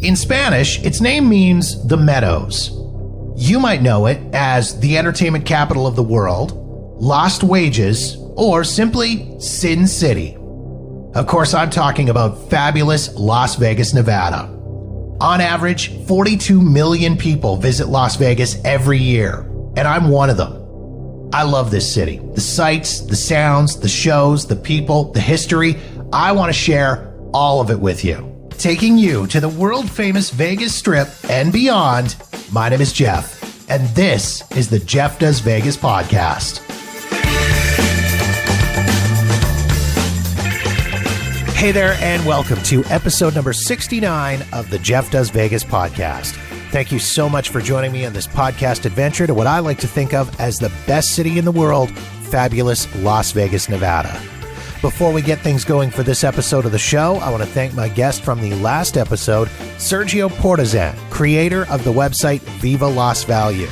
In Spanish, its name means the Meadows. You might know it as the entertainment capital of the world, Lost Wages, or simply Sin City. Of course, I'm talking about fabulous Las Vegas, Nevada. On average, 42 million people visit Las Vegas every year, and I'm one of them. I love this city. The sights, the sounds, the shows, the people, the history. I want to share all of it with you. Taking you to the world-famous Vegas Strip and beyond, my name is Jeff, and this is the Jeff Does Vegas podcast. Hey there, and welcome to episode number 69 of the Jeff Does Vegas podcast. Thank you so much for joining me on this podcast adventure to what I like to think of as the best city in the world, fabulous Las Vegas, Nevada. Before we get things going for this episode of the show, I want to thank my guest from the last episode, Sergio Portazan, creator of the website Viva Las Value.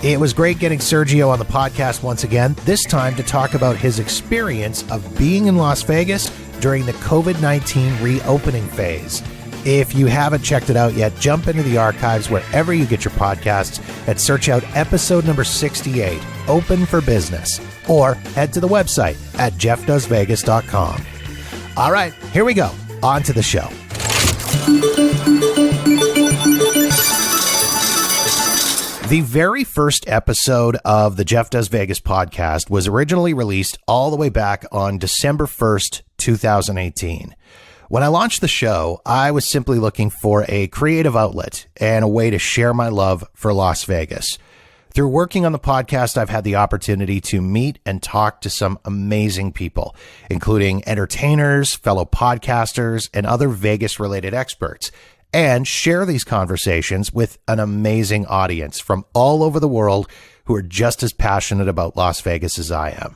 It was great getting Sergio on the podcast once again, this time to talk about his experience of being in Las Vegas during the COVID-19 reopening phase. If you haven't checked it out yet, jump into the archives wherever you get your podcasts and search out episode number 68, Open for Business, or head to the website at jeffdoesvegas.com. All right, here we go. On to the show. The very first episode of the Jeff Does Vegas podcast was originally released all the way back on December 1st, 2018. When I launched the show, I was simply looking for a creative outlet and a way to share my love for Las Vegas. Through working on the podcast, I've had the opportunity to meet and talk to some amazing people, including entertainers, fellow podcasters, and other Vegas-related experts, and share these conversations with an amazing audience from all over the world who are just as passionate about Las Vegas as I am.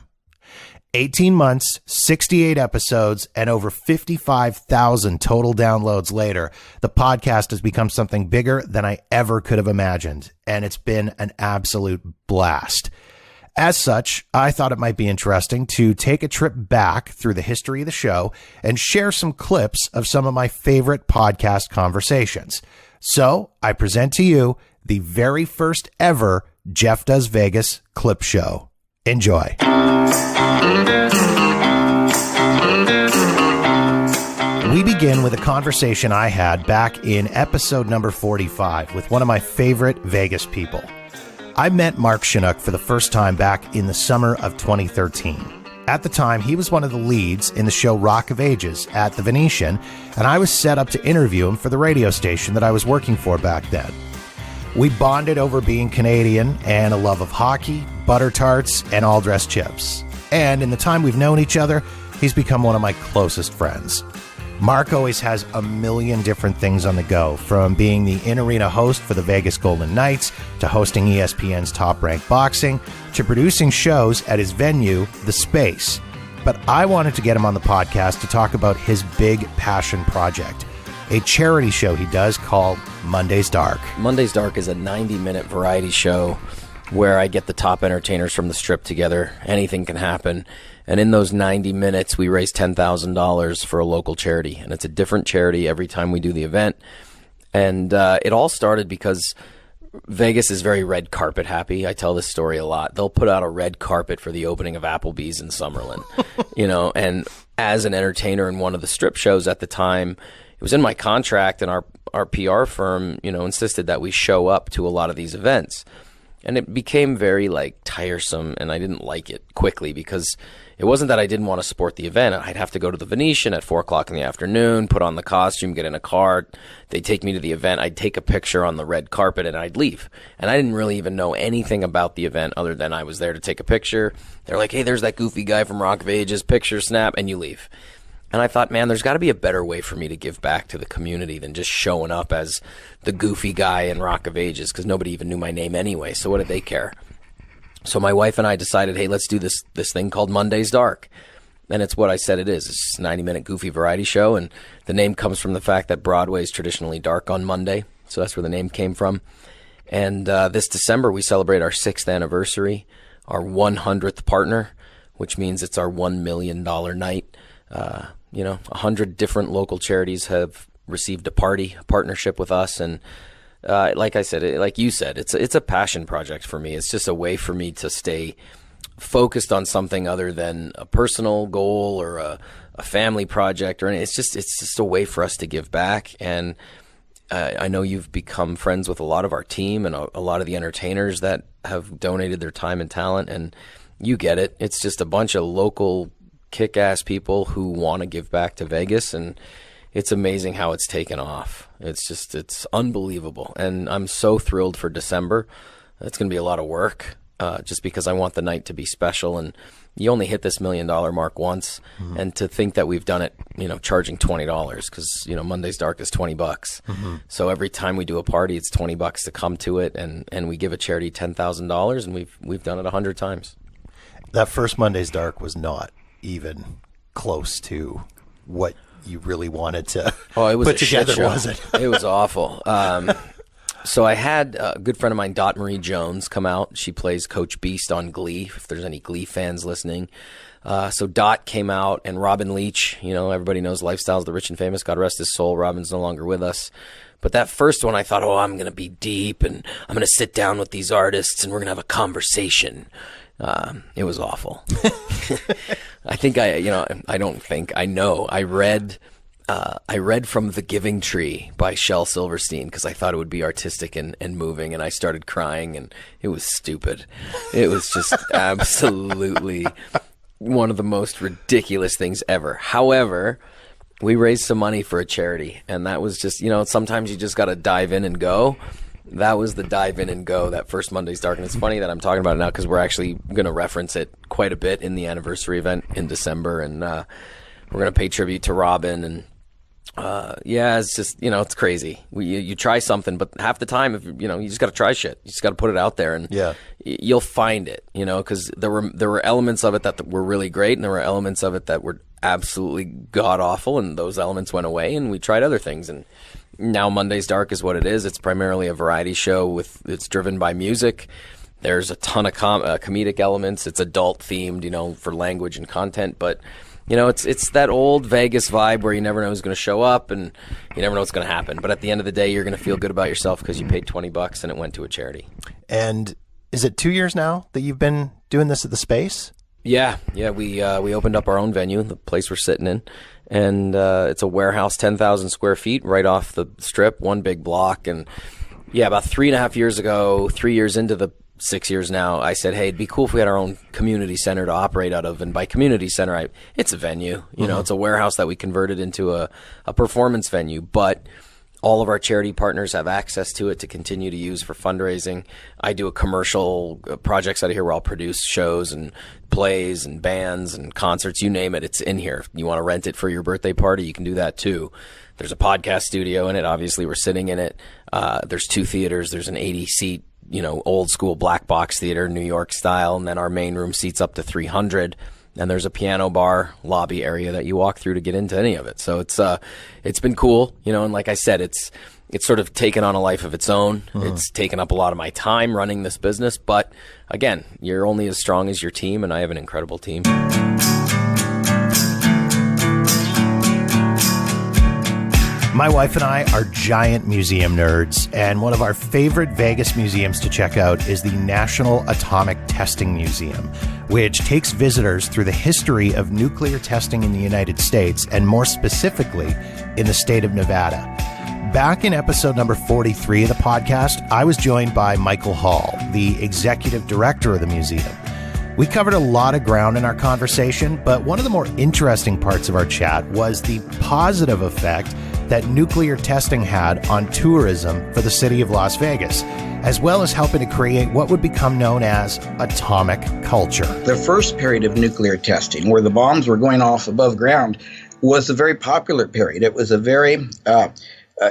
18 months, 68 episodes, and over 55,000 total downloads later, the podcast has become something bigger than I ever could have imagined, and it's been an absolute blast. As such, I thought it might be interesting to take a trip back through the history of the show and share some clips of some of my favorite podcast conversations. So, I present to you the very first ever Jeff Does Vegas clip show. Enjoy. We begin with a conversation I had back in episode number 45 with one of my favorite Vegas people. I met Mark Shunock for the first time back in the summer of 2013. At the time, he was one of the leads in the show Rock of Ages at the Venetian, and I was set up to interview him for the radio station that I was working for back then. We bonded over being Canadian and a love of hockey, butter tarts, and all-dressed chips. And in the time we've known each other, he's become one of my closest friends. Mark always has a million different things on the go, from being the in-arena host for the Vegas Golden Knights, to hosting ESPN's Top Rank Boxing, to producing shows at his venue, The Space. But I wanted to get him on the podcast to talk about his big passion project, a charity show he does called Monday's Dark. Monday's Dark is a 90-minute variety show where I get the top entertainers from the Strip together. Anything can happen. And in those 90 minutes, we raise $10,000 for a local charity. And it's a different charity every time we do the event. And it all started because Vegas is very red carpet happy. I tell this story a lot. They'll put out a red carpet for the opening of Applebee's in Summerlin. And as an entertainer in one of the Strip shows at the time, it was in my contract, and our PR firm, insisted that we show up to a lot of these events. And it became very tiresome, and I didn't like it quickly because it wasn't that I didn't want to support the event. I'd have to go to the Venetian at 4 o'clock in the afternoon, put on the costume, get in a car. They'd take me to the event. I'd take a picture on the red carpet, and I'd leave. And I didn't really even know anything about the event other than I was there to take a picture. They're like, hey, there's that goofy guy from Rock of Ages, picture, snap, and you leave. And I thought, man, there's got to be a better way for me to give back to the community than just showing up as the goofy guy in Rock of Ages, because nobody even knew my name anyway, so what did they care? So my wife and I decided, hey, let's do this thing called Monday's Dark. And it's what I said it is. It's a 90-minute goofy variety show, and the name comes from the fact that Broadway is traditionally dark on Monday, so that's where the name came from. And this December, we celebrate our 6th anniversary, our 100th partner, which means it's our $1 million night. 100 different local charities have received a partnership with us. And like I said, like you said, it's a passion project for me. It's just a way for me to stay focused on something other than a personal goal or a family project or anything. It's just a way for us to give back. And I know you've become friends with a lot of our team and a lot of the entertainers that have donated their time and talent, and you get it. It's just a bunch of local kick-ass people who want to give back to Vegas, and it's amazing how it's taken off. It's unbelievable. And I'm so thrilled for December. It's going to be a lot of work, just because I want the night to be special. And you only hit this $1 million mark once. Mm-hmm. And to think that we've done it, charging $20, because, Monday's Dark is $20. Mm-hmm. So every time we do a party, it's $20 to come to it. And we give a charity $10,000, and we've done it 100 times. That first Monday's Dark was not even close to what you really wanted to it was put a together, shit show. was it? It was awful. So I had a good friend of mine, Dot Marie Jones, come out. She plays Coach Beast on Glee, if there's any Glee fans listening. So Dot came out, and Robin Leach, everybody knows Lifestyles of the Rich and Famous. God rest his soul. Robin's no longer with us. But that first one, I thought, I'm going to be deep, and I'm going to sit down with these artists, and we're going to have a conversation. It was awful. I read from The Giving Tree by Shel Silverstein because I thought it would be artistic and moving, and I started crying, and it was stupid. It was just absolutely one of the most ridiculous things ever. However, we raised some money for a charity, and that was just, sometimes you just got to dive in and go. That was the dive in and go, that first Monday's Dark. And it's funny that I'm talking about it now because we're actually going to reference it quite a bit in the anniversary event in December. And we're going to pay tribute to Robin. And it's just, it's crazy. You try something, but half the time, if you just got to try shit. You just got to put it out there, and you'll find it, because there were elements of it that were really great, and there were elements of it that were absolutely god-awful, and those elements went away, and we tried other things. And now Monday's Dark is what it is. It's primarily a variety show it's driven by music. There's a ton of comedic elements. It's adult themed, for language and content. But, it's that old Vegas vibe where you never know who's going to show up and you never know what's going to happen. But at the end of the day, you're going to feel good about yourself because you paid $20 and it went to a charity. And is it 2 years now that you've been doing this at the Space? Yeah. We opened up our own venue, the place we're sitting in. And it's a warehouse, 10,000 square feet, right off the strip, one big block. And about 3.5 years ago, 3 years into the 6 years now, I said, hey, it'd be cool if we had our own community center to operate out of. And by community center, it's a venue. It's a warehouse that we converted into a performance venue. But all of our charity partners have access to it to continue to use for fundraising. I do a commercial projects out of here where I'll produce shows and plays and bands and concerts, you name it, it's in here. If you want to rent it for your birthday party, you can do that too. There's a podcast studio in it. Obviously, we're sitting in it. There's 2 theaters. There's an 80-seat, old school black box theater, New York style, and then our main room seats up to 300. And there's a piano bar lobby area that you walk through to get into any of it. So it's been cool, and like I said, it's sort of taken on a life of its own. It's taken up a lot of my time running this business. But again, you're only as strong as your team, and I have an incredible team. My wife and I are giant museum nerds, and one of our favorite Vegas museums to check out is the National Atomic Testing Museum, which takes visitors through the history of nuclear testing in the United States, and more specifically, in the state of Nevada. Back in episode number 43 of the podcast, I was joined by Michael Hall, the executive director of the museum. We covered a lot of ground in our conversation, but one of the more interesting parts of our chat was the positive effect that nuclear testing had on tourism for the city of Las Vegas, as well as helping to create what would become known as atomic culture. The first period of nuclear testing, where the bombs were going off above ground, was a very popular period. It was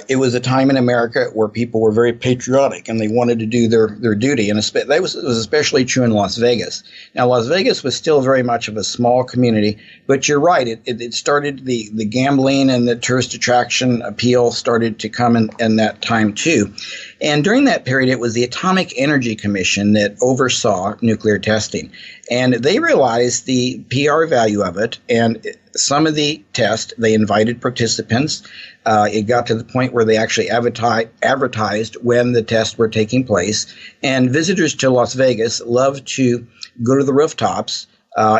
it was a time in America where people were very patriotic and they wanted to do their duty. And that was especially true in Las Vegas. Now, Las Vegas was still very much of a small community, but you're right. It started the gambling and the tourist attraction appeal started to come in that time too. And during that period, it was the Atomic Energy Commission that oversaw nuclear testing. And they realized the PR value of it. And some of the tests, they invited participants. It got to the point where they actually advertised when the tests were taking place. And visitors to Las Vegas love to go to the rooftops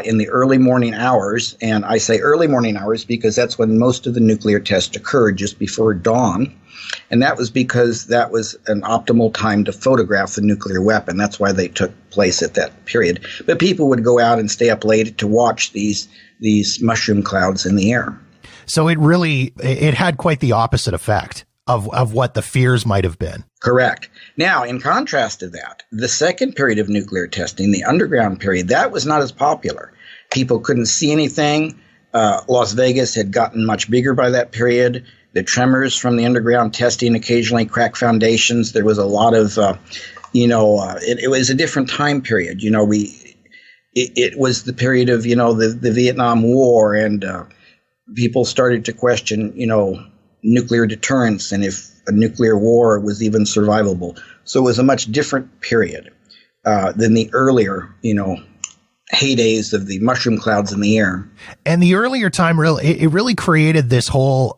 in the early morning hours. And I say early morning hours because that's when most of the nuclear tests occurred, just before dawn. And that was because that was an optimal time to photograph the nuclear weapon. That's why they took place at that period. But people would go out and stay up late to watch these mushroom clouds in the air. So it had quite the opposite effect of what the fears might have been. Correct. Now, in contrast to that, the second period of nuclear testing, the underground period, that was not as popular. People couldn't see anything. Las Vegas had gotten much bigger by that period. The tremors from the underground testing occasionally cracked foundations. There was a lot of, it was a different time period. It was the period of, the Vietnam War, and people started to question, nuclear deterrence and if a nuclear war was even survivable. So it was a much different period than the earlier, heydays of the mushroom clouds in the air. And the earlier time, it really created this whole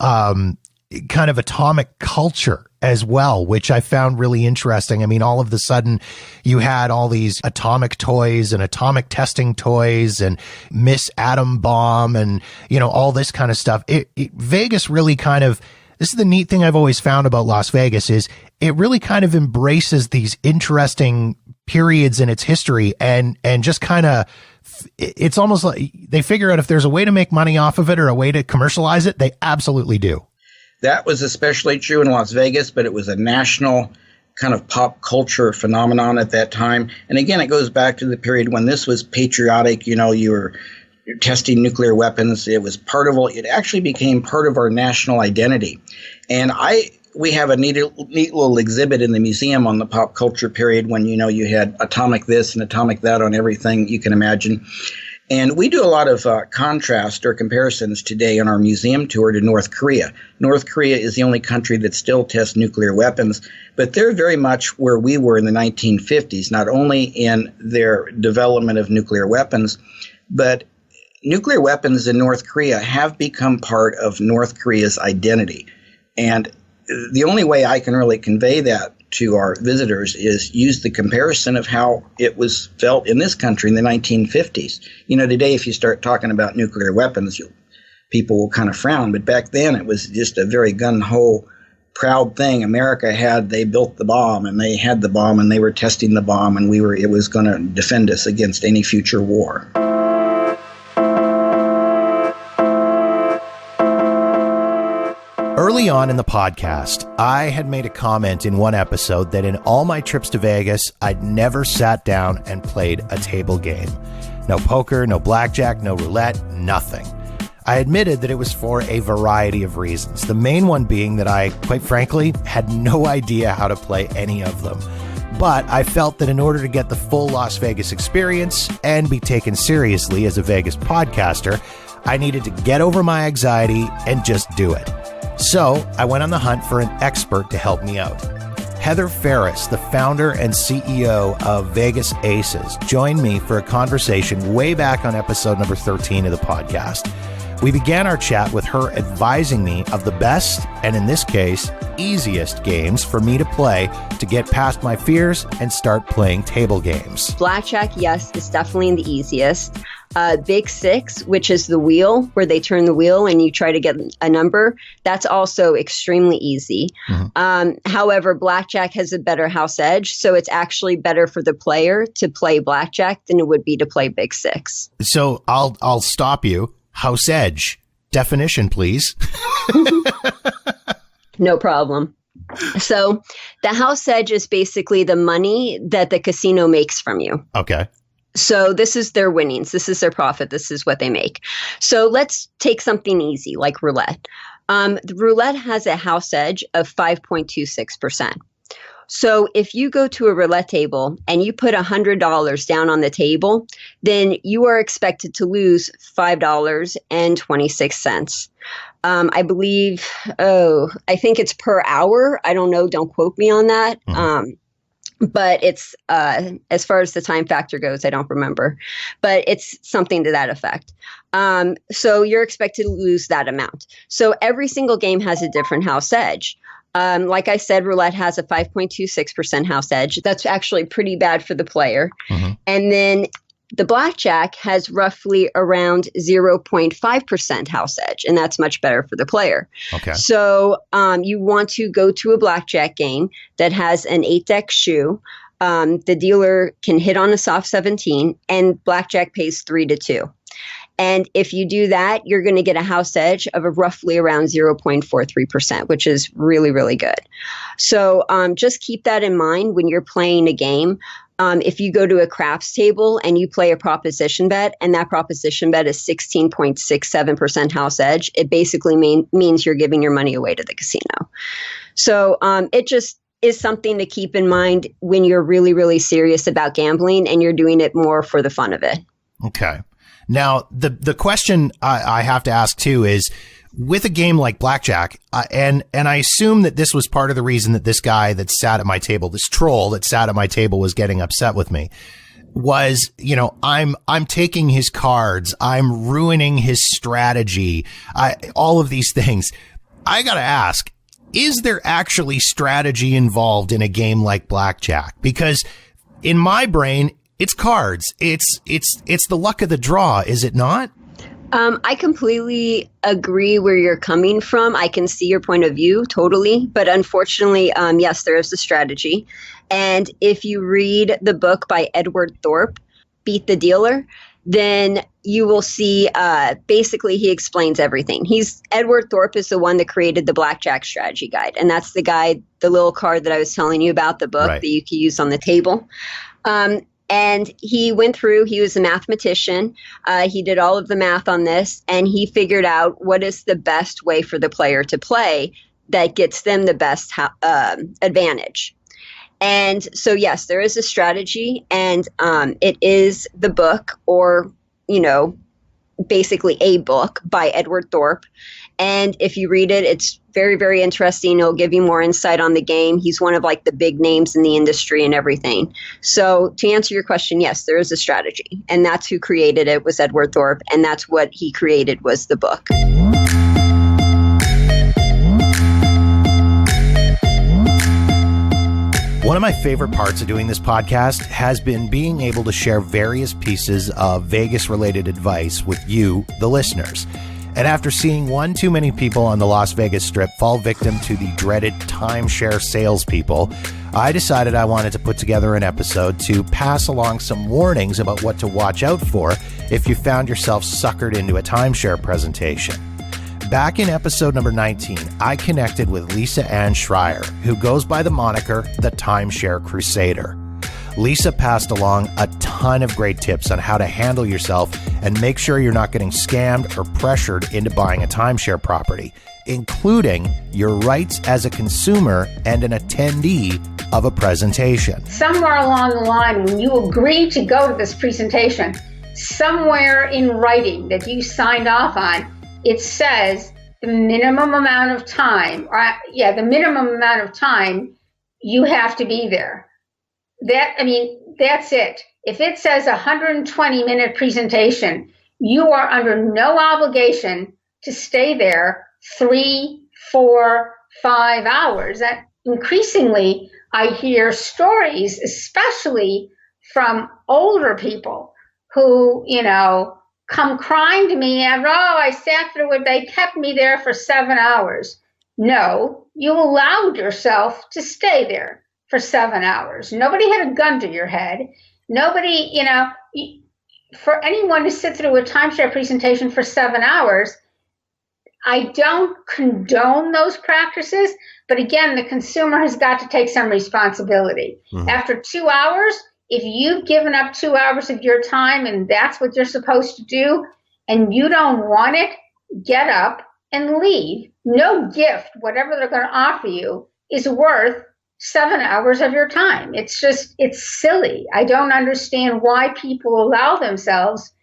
kind of atomic culture as well, which I found really interesting. I mean, all of a sudden you had all these atomic toys and atomic testing toys and Miss Atom Bomb and, all this kind of stuff. Vegas really this is the neat thing I've always found about Las Vegas is it really kind of embraces these interesting periods in its history and just it's almost like they figure out if there's a way to make money off of it or a way to commercialize it, they absolutely do. That was especially true in Las Vegas, but it was a national kind of pop culture phenomenon at that time. And again, it goes back to the period when this was patriotic. You were testing nuclear weapons. It was it actually became part of our national identity. And we have a neat little exhibit in the museum on the pop culture period when, you had atomic this and atomic that on everything you can imagine. And we do a lot of contrast or comparisons today in our museum tour to North Korea. North Korea is the only country that still tests nuclear weapons, but they're very much where we were in the 1950s, not only in their development of nuclear weapons, but nuclear weapons in North Korea have become part of North Korea's identity. And the only way I can really convey that to our visitors is use the comparison of how it was felt in this country in the 1950s. Today, if you start talking about nuclear weapons, people will kind of frown. But back then, it was just a very gung-ho, proud thing. They built the bomb, and they had the bomb, and they were testing the bomb, and it was going to defend us against any future war. Early on in the podcast, I had made a comment in one episode that in all my trips to Vegas, I'd never sat down and played a table game. No poker, no blackjack, no roulette, nothing. I admitted that it was for a variety of reasons, the main one being that I, quite frankly, had no idea how to play any of them. But I felt that in order to get the full Las Vegas experience and be taken seriously as a Vegas podcaster, I needed to get over my anxiety and just do it. So I went on the hunt for an expert to help me out. Heather Phares, the founder and CEO of Vegas Aces, joined me for a conversation way back on episode number 13 of the podcast. We began our chat with her advising me of the best, and in this case, easiest games for me to play to get past my fears and start playing table games. Blackjack, yes, is definitely the easiest. Big Six, which is the wheel where they turn the wheel and you try to get a number, that's also extremely easy. Mm-hmm. However, Blackjack has a better house edge, so it's actually better for the player to play Blackjack than it would be to play Big Six. So I'll stop you. House edge. Definition, please. No problem. So the house edge is basically the money that the casino makes from you. Okay. So this is their winnings. This is their profit. This is what they make. So let's take something easy like roulette. The roulette has a house edge of 5.26%. So if you go to a roulette table and you put $100 down on the table, then you are expected to lose $5.26. I believe, I think it's per hour. I don't know. Don't quote me on that. Mm-hmm. but it's as far as the time factor goes, I don't remember, but it's something to that effect. So you're expected to lose that amount. So every single game has a different house edge. Like I said, roulette has a 5.26% house edge. That's actually pretty bad for the player. Mm-hmm. And then the blackjack has roughly around 0.5% house edge, and that's much better for the player. Okay. So you want to go to a blackjack game that has an 8-deck shoe. The dealer can hit on a soft 17, and blackjack pays 3-2. And if you do that, you're going to get a house edge of roughly around 0.43%, which is really, really good. So just keep that in mind when you're playing a game. If you go to a craps table and you play a proposition bet, and that proposition bet is 16.67% house edge, it basically means you're giving your money away to the casino. So it just is something to keep in mind when you're really, really serious about gambling and you're doing it more for the fun of it. Okay. Now, the question I have to ask too is, with a game like blackjack, and I assume that this was part of the reason that this guy that sat at my table, this troll that sat at my table, was getting upset with me, was, I'm taking his cards, I'm ruining his strategy, all of these things. I gotta ask, is there actually strategy involved in a game like blackjack? Because in my brain, it's cards. It's the luck of the draw, is it not? I completely agree where you're coming from. I can see your point of view totally. But unfortunately, yes, there is a strategy. And if you read the book by Edward Thorpe, Beat the Dealer, then you will see basically he explains everything. Edward Thorpe is the one that created the Blackjack Strategy Guide. And that's the guide, the little card that I was telling you about, the book that you can use on the table. And he went through, he was a mathematician. He did all of the math on this, and he figured out what is the best way for the player to play that gets them the best advantage. And so, yes, there is a strategy, and it is the book, or, basically a book by Edward Thorpe. And if you read it, it's very, very interesting. It'll give you more insight on the game. He's one of the big names in the industry and everything. So to answer your question, yes, there is a strategy. And that's who created it, was Edward Thorpe. And that's what he created, was the book. One of my favorite parts of doing this podcast has been being able to share various pieces of Vegas-related advice with you, the listeners. And after seeing one too many people on the Las Vegas Strip fall victim to the dreaded timeshare salespeople, I decided I wanted to put together an episode to pass along some warnings about what to watch out for if you found yourself suckered into a timeshare presentation. Back in episode number 19, I connected with Lisa Ann Schreyer, who goes by the moniker The Timeshare Crusader. Lisa passed along a ton of great tips on how to handle yourself and make sure you're not getting scammed or pressured into buying a timeshare property, including your rights as a consumer and an attendee of a presentation. Somewhere along the line, when you agreed to go to this presentation, somewhere in writing that you signed off on, it says the minimum amount of time, you have to be there. That's it. If it says 120-minute presentation, you are under no obligation to stay there 3, 4, 5 hours. That increasingly, I hear stories, especially from older people who, come crying to me and, I sat through it. They kept me there for 7 hours. No, you allowed yourself to stay there for 7 hours. Nobody had a gun to your head. Nobody, for anyone to sit through a timeshare presentation for 7 hours, I don't condone those practices. But again, the consumer has got to take some responsibility. Mm-hmm. After 2 hours, if you've given up 2 hours of your time and that's what you're supposed to do, and you don't want it, get up and leave. No gift, whatever they're going to offer you, is worth 7 hours of your time. It's silly. I don't understand why people allow themselves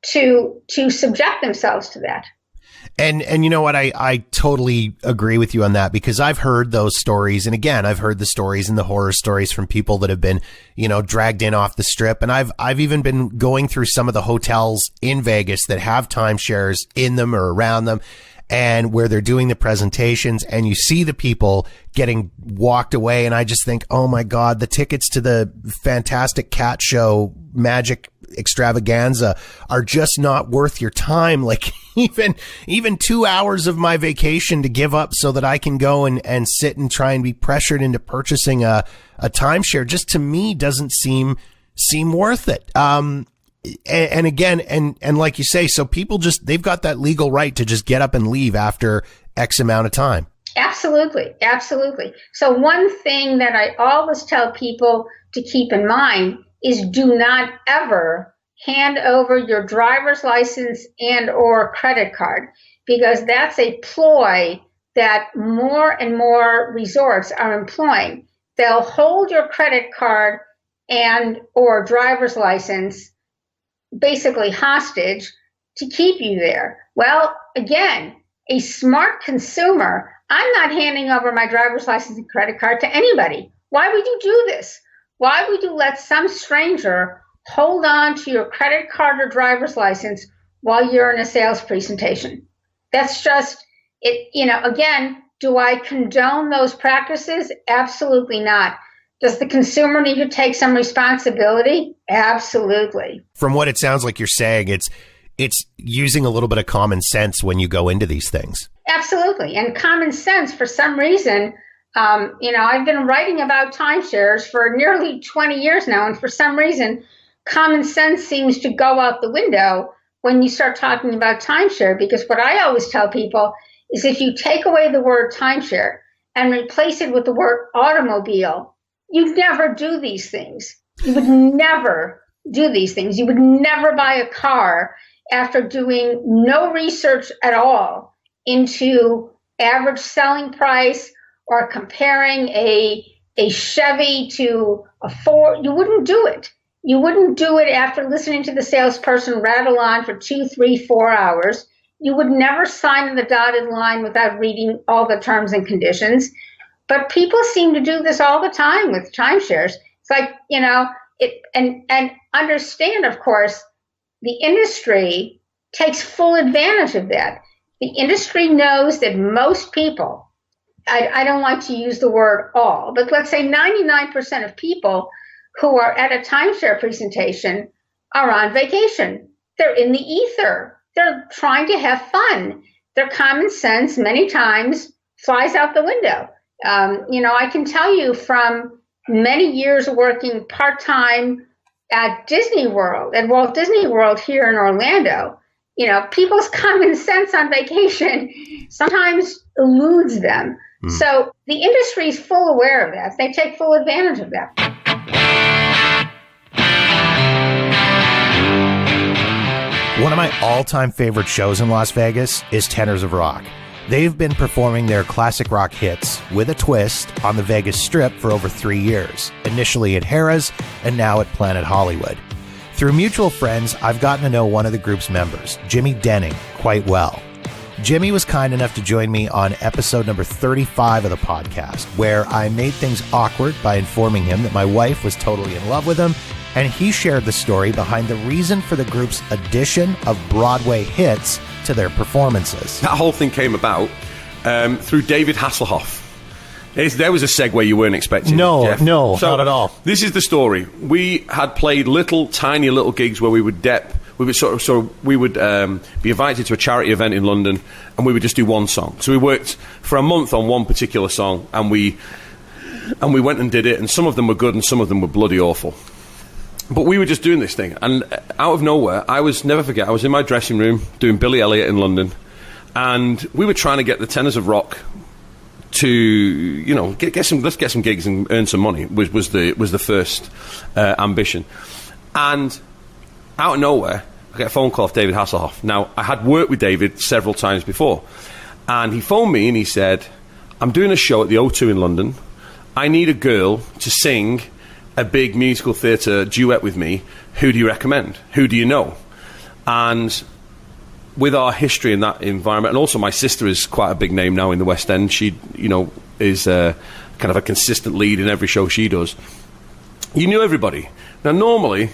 to subject themselves to that. And you know what? I totally agree with you on that, because I've heard those stories. And again, I've heard the stories and the horror stories from people that have been, dragged in off the strip. And I've even been going through some of the hotels in Vegas that have timeshares in them or around them, and where they're doing the presentations, and you see the people getting walked away. And I just think, oh my God, the tickets to the fantastic cat show magic extravaganza are just not worth your time. Like even 2 hours of my vacation to give up so that I can go and sit and try and be pressured into purchasing a timeshare, just to me doesn't seem worth it. And again, and like you say, so people they've got that legal right to just get up and leave after X amount of time. Absolutely. Absolutely. So one thing that I always tell people to keep in mind is do not ever hand over your driver's license and or credit card, because that's a ploy that more and more resorts are employing. They'll hold your credit card and or driver's license basically hostage to keep you there. Well, again, a smart consumer, I'm not handing over my driver's license and credit card to anybody. Why would you do this? Why would you let some stranger hold on to your credit card or driver's license while you're in a sales presentation? That's just it. Again, do I condone those practices? Absolutely not. Does the consumer need to take some responsibility? Absolutely. From what it sounds like you're saying, it's using a little bit of common sense when you go into these things. Absolutely. And common sense, for some reason, I've been writing about timeshares for nearly 20 years now, and for some reason, common sense seems to go out the window when you start talking about timeshare, because what I always tell people is if you take away the word timeshare and replace it with the word automobile, you'd never do these things. You would never do these things. You would never buy a car after doing no research at all into average selling price or comparing a Chevy to a Ford. You wouldn't do it. You wouldn't do it after listening to the salesperson rattle on for 2, 3, 4 hours. You would never sign on the dotted line without reading all the terms and conditions. But people seem to do this all the time with timeshares. It's like, and understand, of course, the industry takes full advantage of that. The industry knows that most people, I don't like to use the word all, but let's say 99% of people who are at a timeshare presentation are on vacation. They're in the ether. They're trying to have fun. Their common sense many times flies out the window. I can tell you from many years working part-time at Disney World, at Walt Disney World here in Orlando, people's common sense on vacation sometimes eludes them. So the industry is full aware of that. They take full advantage of that. One of my all-time favorite shows in Las Vegas is Tenors of Rock. They've been performing their classic rock hits with a twist on the Vegas Strip for over 3 years, initially at Harrah's and now at Planet Hollywood. Through mutual friends, I've gotten to know one of the group's members, Jimmy Denning, quite well. Jimmy was kind enough to join me on episode number 35 of the podcast, where I made things awkward by informing him that my wife was totally in love with him, and he shared the story behind the reason for the group's addition of Broadway hits to their performances. That whole thing came about through David Hasselhoff. There was a segue you weren't expecting. No, Jeff. not at all. This is the story. We had played tiny little gigs where we would we would be invited to a charity event in London, and we would just do one song. So we worked for a month on one particular song, and we went and did it, and some of them were good and some of them were bloody awful. But we were just doing this thing, and out of nowhere, I was in my dressing room doing Billy Elliot in London, and we were trying to get the Tenors of Rock to, let's get some gigs and earn some money was the first ambition. And out of nowhere, I get a phone call off David Hasselhoff. Now, I had worked with David several times before, and he phoned me and he said, I'm doing a show at the O2 in London. I need a girl to sing a big musical theatre duet with me. Who do you recommend? Who do you know? And with our history in that environment, and also my sister is quite a big name now in the West End. She, is kind of a consistent lead in every show she does. You knew everybody. Now, normally,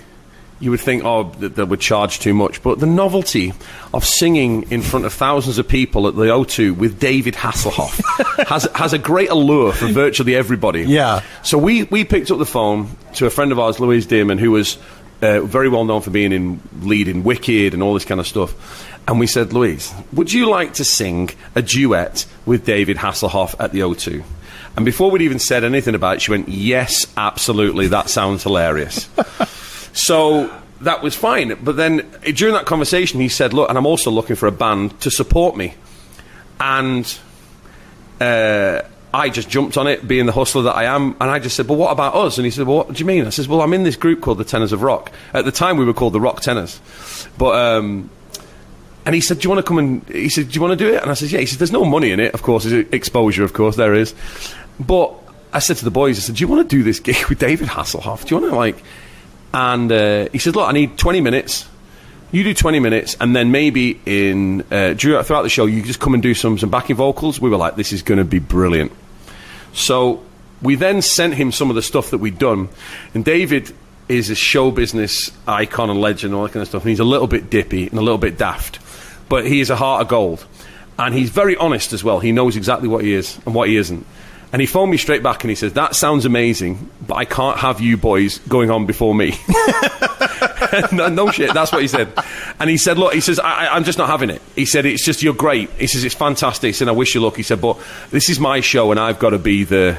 you would think, that would charge too much. But the novelty of singing in front of thousands of people at the O2 with David Hasselhoff has a great allure for virtually everybody. Yeah. So we picked up the phone to a friend of ours, Louise Dearman, who was very well known for being in Wicked and all this kind of stuff. And we said, Louise, would you like to sing a duet with David Hasselhoff at the O2? And before we'd even said anything about it, she went, yes, absolutely, that sounds hilarious. So that was fine. But then during that conversation, he said, look, and I'm also looking for a band to support me. And I just jumped on it, being the hustler that I am, and I just said, well, what about us? And he said, well, what do you mean? I said, well, I'm in this group called the Tenors of Rock. At the time, we were called the Rock Tenors. But... and he said, do you want to come and... He said, do you want to do it? And I said, yeah. He said, there's no money in it, of course. There's exposure, of course, there is. But I said to the boys, I said, do you want to do this gig with David Hasselhoff? Do you want to, And he said, look, I need 20 minutes. You do 20 minutes, and then maybe throughout the show, you just come and do some backing vocals. We were like, this is going to be brilliant. So we then sent him some of the stuff that we'd done. And David is a show business icon and legend and all that kind of stuff. And he's a little bit dippy and a little bit daft. But he is a heart of gold. And he's very honest as well. He knows exactly what he is and what he isn't. And he phoned me straight back and he says, that sounds amazing, but I can't have you boys going on before me. No shit, that's what he said. And he said, look, he says, I'm just not having it. He said, it's just, you're great. He says, it's fantastic. He said, I wish you luck. He said, but this is my show and I've got to be the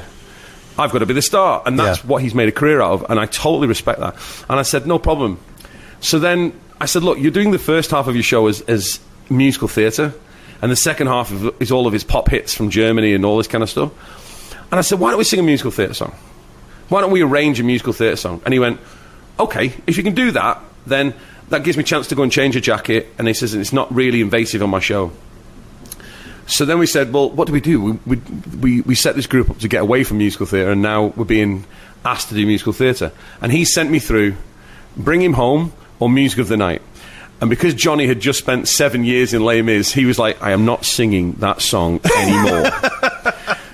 star. And that's what he's made a career out of. And I totally respect that. And I said, no problem. So then I said, look, you're doing the first half of your show as musical theatre, and the second half is all of his pop hits from Germany and all this kind of stuff. And I said, why don't we sing a musical theatre song? Why don't we arrange a musical theatre song? And he went, okay, if you can do that, then that gives me a chance to go and change a jacket. And he says, it's not really invasive on my show. So then we said, well, what do? We set this group up to get away from musical theatre, and now we're being asked to do musical theatre. And he sent me through Bring Him Home or Music of the Night. And because Johnny had just spent 7 years in Les Mis, he was like, I am not singing that song anymore.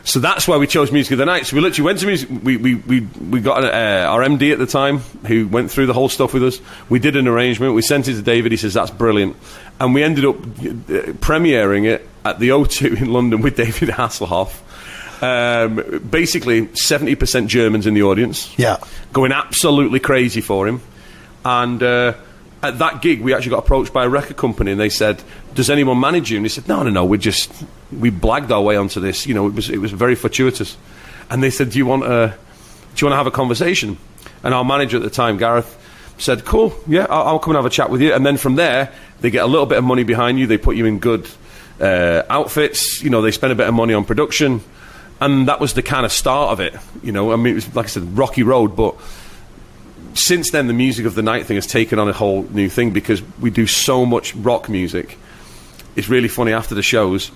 So that's why we chose Music of the Night. So we literally went to music. We got our MD at the time who went through the whole stuff with us. We did an arrangement. We sent it to David. He says, that's brilliant. And we ended up premiering it at the O2 in London with David Hasselhoff. Basically, 70% Germans in the audience. Yeah. Going absolutely crazy for him. And at that gig, we actually got approached by a record company, and they said, does anyone manage you? And he said, no, we blagged our way onto this. You know, it was very fortuitous. And they said, do you want to have a conversation? And our manager at the time, Gareth, said, cool, yeah, I'll come and have a chat with you. And then from there, they get a little bit of money behind you. They put you in good outfits. You know, they spend a bit of money on production. And that was the kind of start of it. You know, I mean, it was, like I said, rocky road, but since then, the Music of the Night thing has taken on a whole new thing because we do so much rock music. It's really funny, after the shows,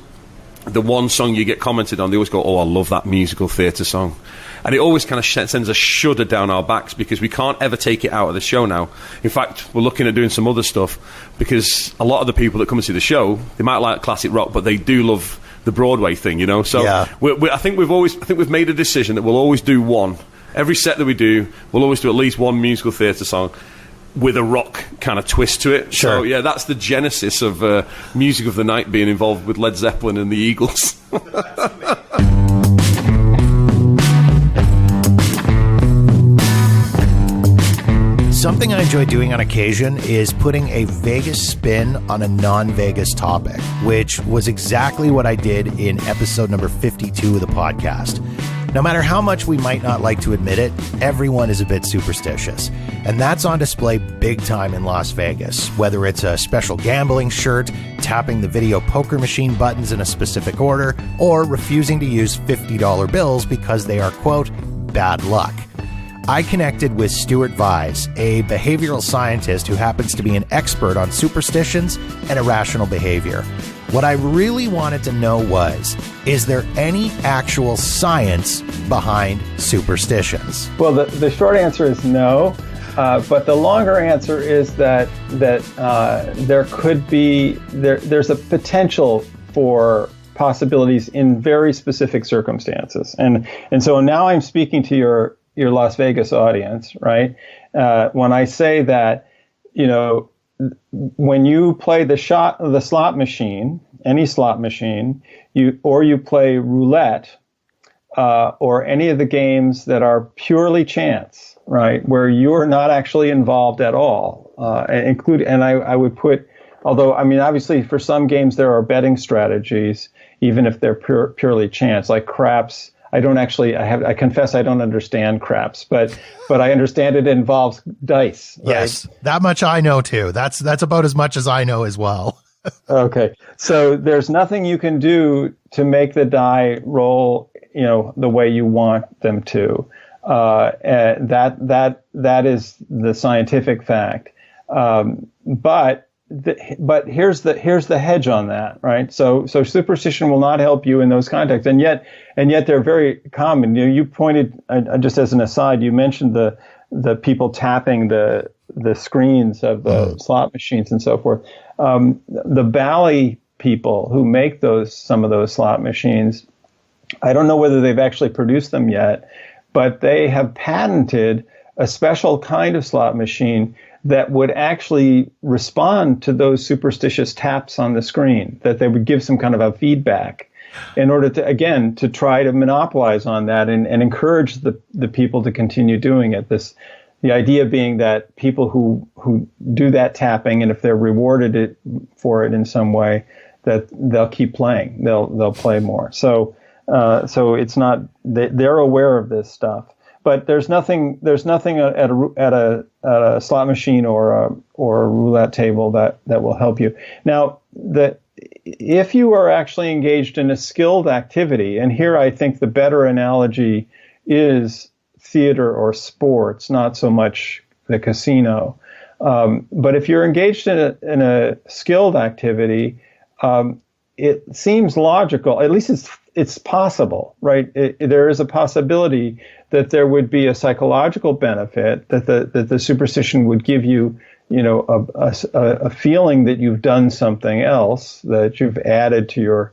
the one song you get commented on, they always go, oh, I love that musical theatre song. And it always kind of sends a shudder down our backs because we can't ever take it out of the show now. In fact, we're looking at doing some other stuff because a lot of the people that come and see the show, they might like classic rock, but they do love the Broadway thing, you know? So yeah. I think we've made a decision that we'll always do one. Every set that we do, we'll always do at least one musical theatre song with a rock kind of twist to it. Sure. So, yeah, that's the genesis of Music of the Night being involved with Led Zeppelin and the Eagles. Something I enjoy doing on occasion is putting a Vegas spin on a non-Vegas topic, which was exactly what I did in episode number 52 of the podcast. No matter how much we might not like to admit it, everyone is a bit superstitious. And that's on display big time in Las Vegas, whether it's a special gambling shirt, tapping the video poker machine buttons in a specific order, or refusing to use $50 bills because they are, quote, bad luck. I connected with Stuart Vise, a behavioral scientist who happens to be an expert on superstitions and irrational behavior. What I really wanted to know was, is there any actual science behind superstitions? Well, the short answer is no. But the longer answer is that there could be there's a potential for possibilities in very specific circumstances, and so now I'm speaking to your Las Vegas audience, right? When I say that, when you play the slot machine, any slot machine, you play roulette, or any of the games that are purely chance, right, where you're not actually involved at all, and I would put, although I mean obviously for some games there are betting strategies, even if they're purely chance, like craps. I confess I don't understand craps, but I understand it involves dice. Right? Yes, that much I know too. That's about as much as I know as well. Okay, so there's nothing you can do to make the die roll, the way you want them to. That is the scientific fact. But here's the hedge on that, right? So superstition will not help you in those contexts, and yet they're very common. You pointed, just as an aside, you mentioned the people tapping the screens of the slot machines and so forth. The Bally people who make some of those slot machines, I don't know whether they've actually produced them yet, but they have patented a special kind of slot machine that would actually respond to those superstitious taps on the screen, that they would give some kind of a feedback in order to try to monopolize on that and encourage the people to continue doing it. The idea being that people who do that tapping, and if they're rewarded for it in some way, that they'll keep playing, they'll play more. So it's not, they're aware of this stuff. But there's nothing at a slot machine or a roulette table that will help you. Now, if you are actually engaged in a skilled activity, and here I think the better analogy is theater or sports, not so much the casino. But if you're engaged in a skilled activity, it seems logical. At least it's possible, right? There is a possibility that there would be a psychological benefit, that the superstition would give you, a feeling that you've done something else, that you've added to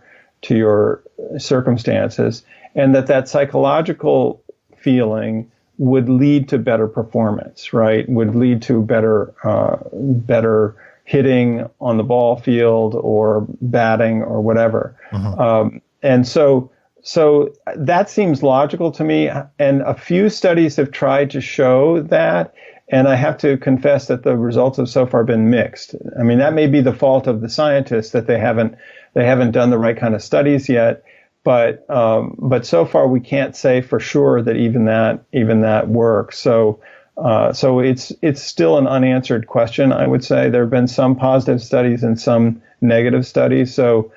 your circumstances, and that psychological feeling would lead to better performance, right? Would lead to better hitting on the ball field or batting or whatever. And so that seems logical to me. And a few studies have tried to show that. And I have to confess that the results have so far been mixed. I mean, that may be the fault of the scientists, that they haven't done the right kind of studies yet. But so far we can't say for sure that even that works. So it's still an unanswered question, I would say. There have been some positive studies and some negative studies. So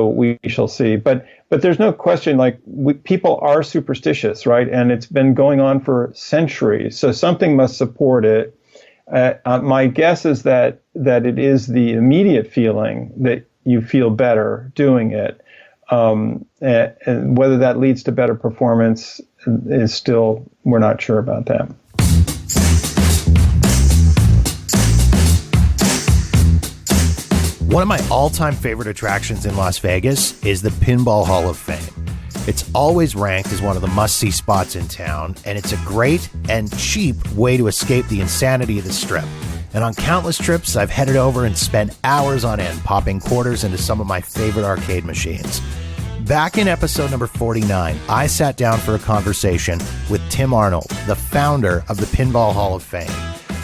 we shall see. But there's no question, people are superstitious, right? And it's been going on for centuries. So something must support it. My guess is that it is the immediate feeling that you feel better doing it. And whether that leads to better performance is still, we're not sure about that. One of my all-time favorite attractions in Las Vegas is the Pinball Hall of Fame. It's always ranked as one of the must-see spots in town, and it's a great and cheap way to escape the insanity of the Strip. And on countless trips, I've headed over and spent hours on end popping quarters into some of my favorite arcade machines. Back in episode number 49, I sat down for a conversation with Tim Arnold, the founder of the Pinball Hall of Fame.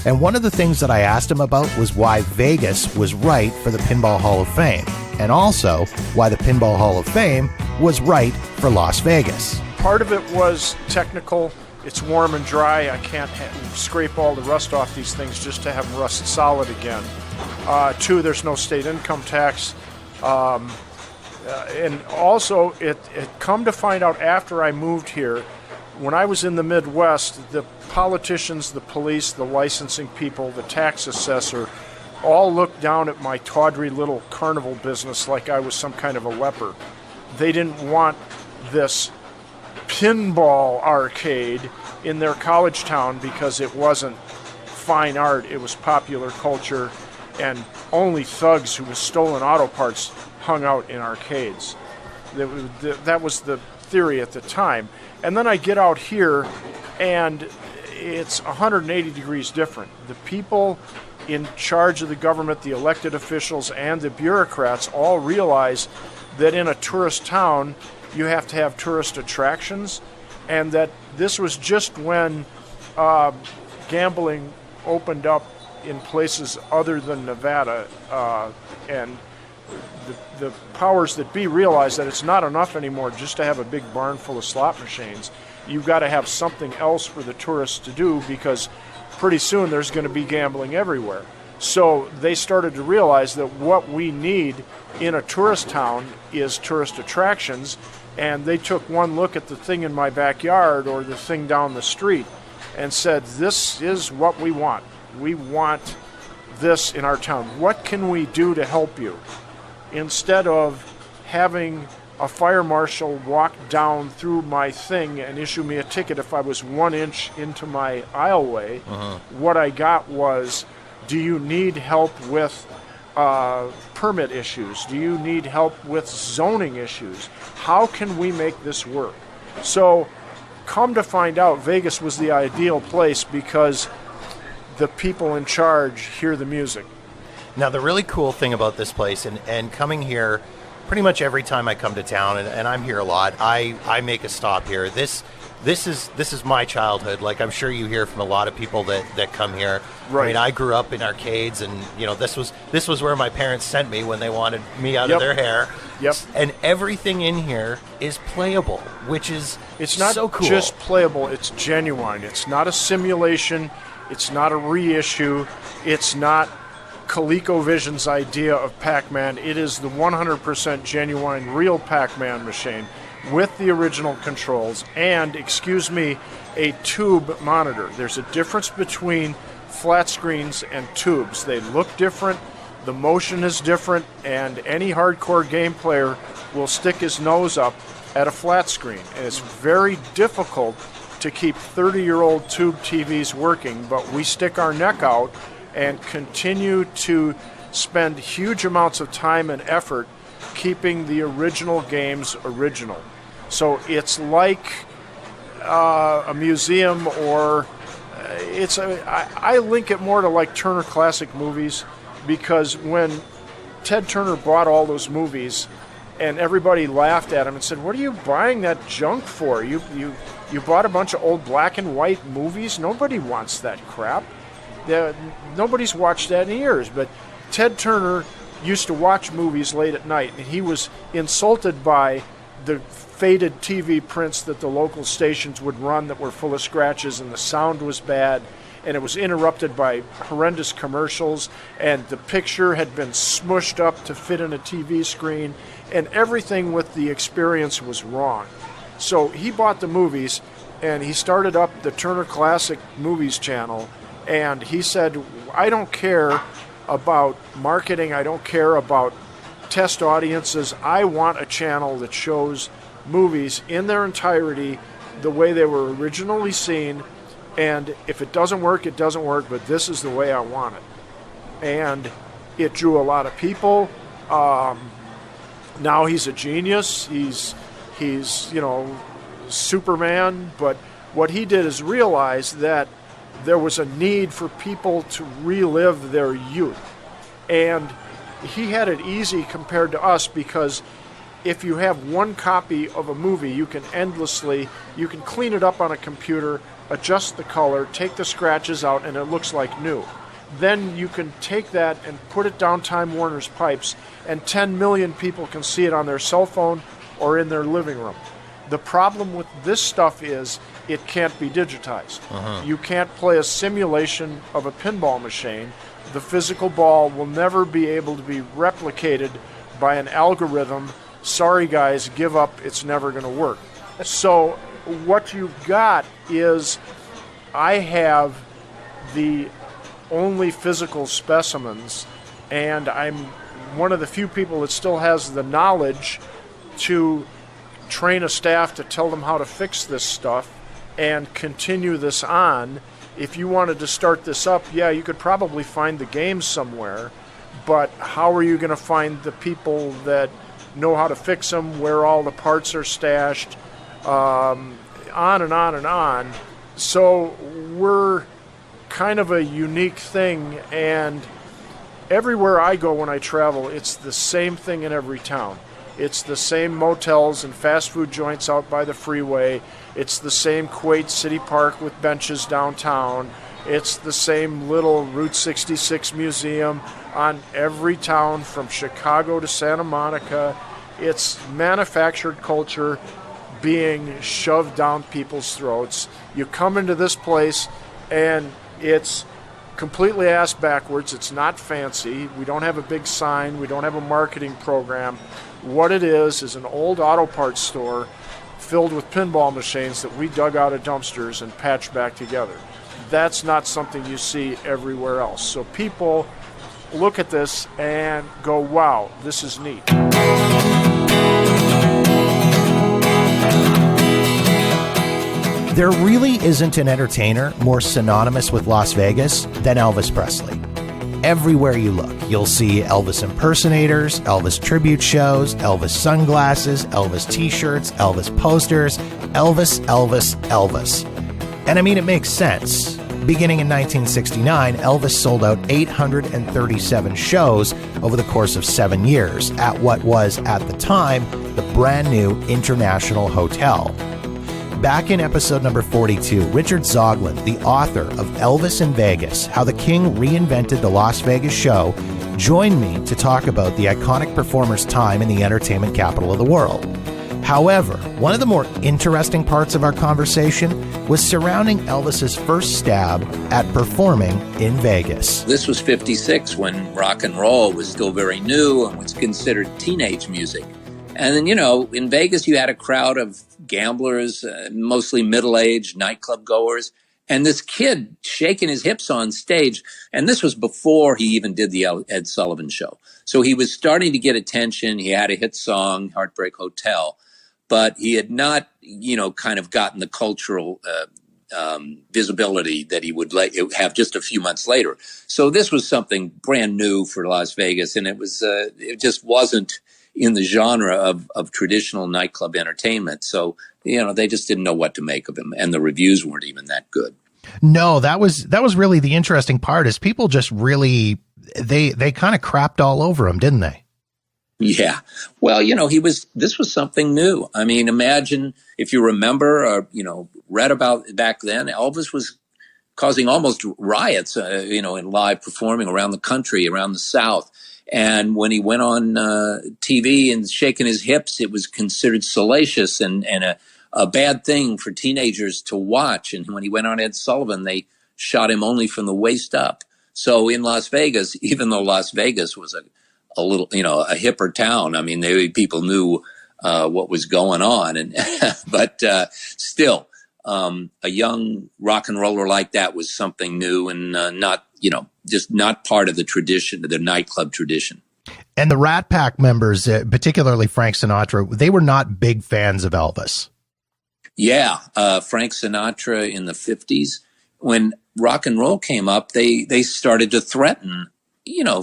And one of the things that I asked him about was why Vegas was right for the Pinball Hall of Fame, and also why the Pinball Hall of Fame was right for Las Vegas. Part of it was technical. It's warm and dry. I can't scrape all the rust off these things just to have them rust solid again. Two, there's no state income tax. And also, it come to find out after I moved here, when I was in the Midwest, the politicians, the police, the licensing people, the tax assessor, all looked down at my tawdry little carnival business like I was some kind of a leper. They didn't want this pinball arcade in their college town because it wasn't fine art. It was popular culture, and only thugs who with stolen auto parts hung out in arcades. That was the theory at the time. And then I get out here, and it's 180 degrees different. The people in charge of the government, the elected officials, and the bureaucrats all realize that in a tourist town, you have to have tourist attractions, and that this was just when gambling opened up in places other than Nevada, and the powers that be realized that it's not enough anymore just to have a big barn full of slot machines. You've got to have something else for the tourists to do, because pretty soon there's going to be gambling everywhere. So they started to realize that what we need in a tourist town is tourist attractions, and they took one look at the thing in my backyard or the thing down the street and said, this is what we want. We want this in our town. What can we do to help you? Instead of having a fire marshal walk down through my thing and issue me a ticket if I was 1 inch into my aisleway, what I got was, do you need help with permit issues? Do you need help with zoning issues? How can we make this work? So come to find out, Vegas was the ideal place because the people in charge hear the music. Now, the really cool thing about this place, and coming here pretty much every time I come to town, and I'm here a lot, I make a stop here. This is my childhood. Like, I'm sure you hear from a lot of people that come here. Right. I mean, I grew up in arcades, and this was where my parents sent me when they wanted me out of their hair. Yep. And everything in here is playable, which is it's not so cool. Just playable. It's genuine. It's not a simulation. It's not a reissue. It's not ColecoVision's idea of Pac-Man. It is the 100% genuine, real Pac-Man machine with the original controls and, excuse me, a tube monitor. There's a difference between flat screens and tubes. They look different, the motion is different, and any hardcore game player will stick his nose up at a flat screen. And it's very difficult to keep 30-year-old tube TVs working, but we stick our neck out and continue to spend huge amounts of time and effort keeping the original games original. So it's like a museum, or I link it more to like Turner Classic Movies, because when Ted Turner bought all those movies and everybody laughed at him and said, what are you buying that junk for? You bought a bunch of old black and white movies? Nobody wants that crap. Nobody's watched that in years. But Ted Turner used to watch movies late at night, and he was insulted by the faded TV prints that the local stations would run that were full of scratches, and the sound was bad, and it was interrupted by horrendous commercials, and the picture had been smushed up to fit in a TV screen, and everything with the experience was wrong. So he bought the movies, and he started up the Turner Classic Movies channel, and he said, I don't care about marketing, I don't care about test audiences, I want a channel that shows movies in their entirety the way they were originally seen, and if it doesn't work, it doesn't work, but this is the way I want it. And it drew a lot of people. Now he's a genius, he's Superman, but what he did is realize that there was a need for people to relive their youth. And he had it easy compared to us, because if you have one copy of a movie, you can clean it up on a computer, adjust the color, take the scratches out, and it looks like new. Then you can take that and put it down Time Warner's pipes, and 10 million people can see it on their cell phone or in their living room. The problem with this stuff is it can't be digitized. You can't play a simulation of a pinball machine. The physical ball will never be able to be replicated by an algorithm. Sorry guys, give up, it's never going to work. So what you've got is, I have the only physical specimens, and I'm one of the few people that still has the knowledge to train a staff to tell them how to fix this stuff. and continue this on. If you wanted to start this up, yeah, you could probably find the games somewhere, but how are you going to find the people that know how to fix them, where all the parts are stashed, on and on and on. So we're kind of a unique thing, and everywhere I go when I travel, it's the same thing in every town. It's the same motels and fast food joints out by the freeway. It's the same quaint city park with benches downtown. It's the same little Route 66 museum on every town from Chicago to Santa Monica. It's manufactured culture being shoved down people's throats. You come into this place and it's completely ass backwards. It's not fancy. We don't have a big sign. We don't have a marketing program. What it is an old auto parts store filled with pinball machines that we dug out of dumpsters and patched back together. That's not something you see everywhere else. So people look at this and go, wow, this is neat. There really isn't an entertainer more synonymous with Las Vegas than Elvis Presley. Everywhere you look, you'll see Elvis impersonators, Elvis tribute shows, Elvis sunglasses, Elvis t-shirts, Elvis posters, Elvis, Elvis, Elvis. And I mean, it makes sense. Beginning in 1969, Elvis sold out 837 shows over the course of 7 years at what was, at the time, the brand new International Hotel. Back in episode number 42, Richard Zoglin, the author of Elvis and Vegas, How the King Reinvented the Las Vegas Show, joined me to talk about the iconic performer's time in the entertainment capital of the world. However, one of the more interesting parts of our conversation was surrounding Elvis's first stab at performing in Vegas. This was 56 when rock and roll was still very new and was considered teenage music. And then, in Vegas, you had a crowd of gamblers, mostly middle-aged nightclub goers, and this kid shaking his hips on stage. And this was before he even did the Ed Sullivan Show. So he was starting to get attention. He had a hit song, Heartbreak Hotel, but he had not, kind of gotten the cultural visibility that he would have just a few months later. So this was something brand new for Las Vegas, and it just wasn't in the genre of traditional nightclub entertainment. So, they just didn't know what to make of him, and the reviews weren't even that good. No, that was really the interesting part, is people just really, they kind of crapped all over him, didn't they? Yeah. Well, this was something new. I mean, imagine if you remember, or, read about back then, Elvis was causing almost riots, in live performing around the country, around the South. And when he went on TV and shaking his hips, it was considered salacious and a bad thing for teenagers to watch. And when he went on Ed Sullivan, they shot him only from the waist up. So in Las Vegas, even though Las Vegas was a little, a hipper town, I mean, people knew what was going on. And but still, a young rock and roller like that was something new and not, just not part of the tradition, the nightclub tradition. And the Rat Pack members, particularly Frank Sinatra, they were not big fans of Elvis. Yeah. Frank Sinatra in the 50s, when rock and roll came up, they started to threaten,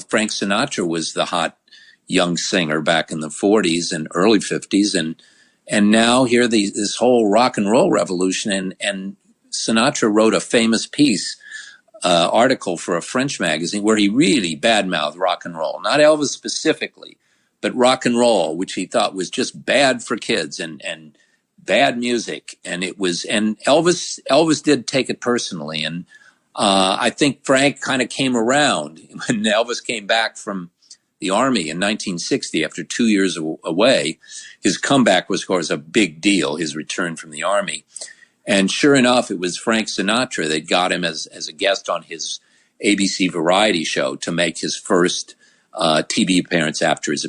Frank Sinatra was the hot young singer back in the 40s and early 50s. And now here this whole rock and roll revolution, and Sinatra wrote a famous piece, article for a French magazine where he really badmouthed rock and roll, not Elvis specifically, but rock and roll, which he thought was just bad for kids and bad music. And Elvis did take it personally. And I think Frank kind of came around when Elvis came back from the Army in 1960 after 2 years away. His comeback was, of course, a big deal, his return from the Army. And sure enough, it was Frank Sinatra that got him as a guest on his ABC variety show to make his first TV appearance after his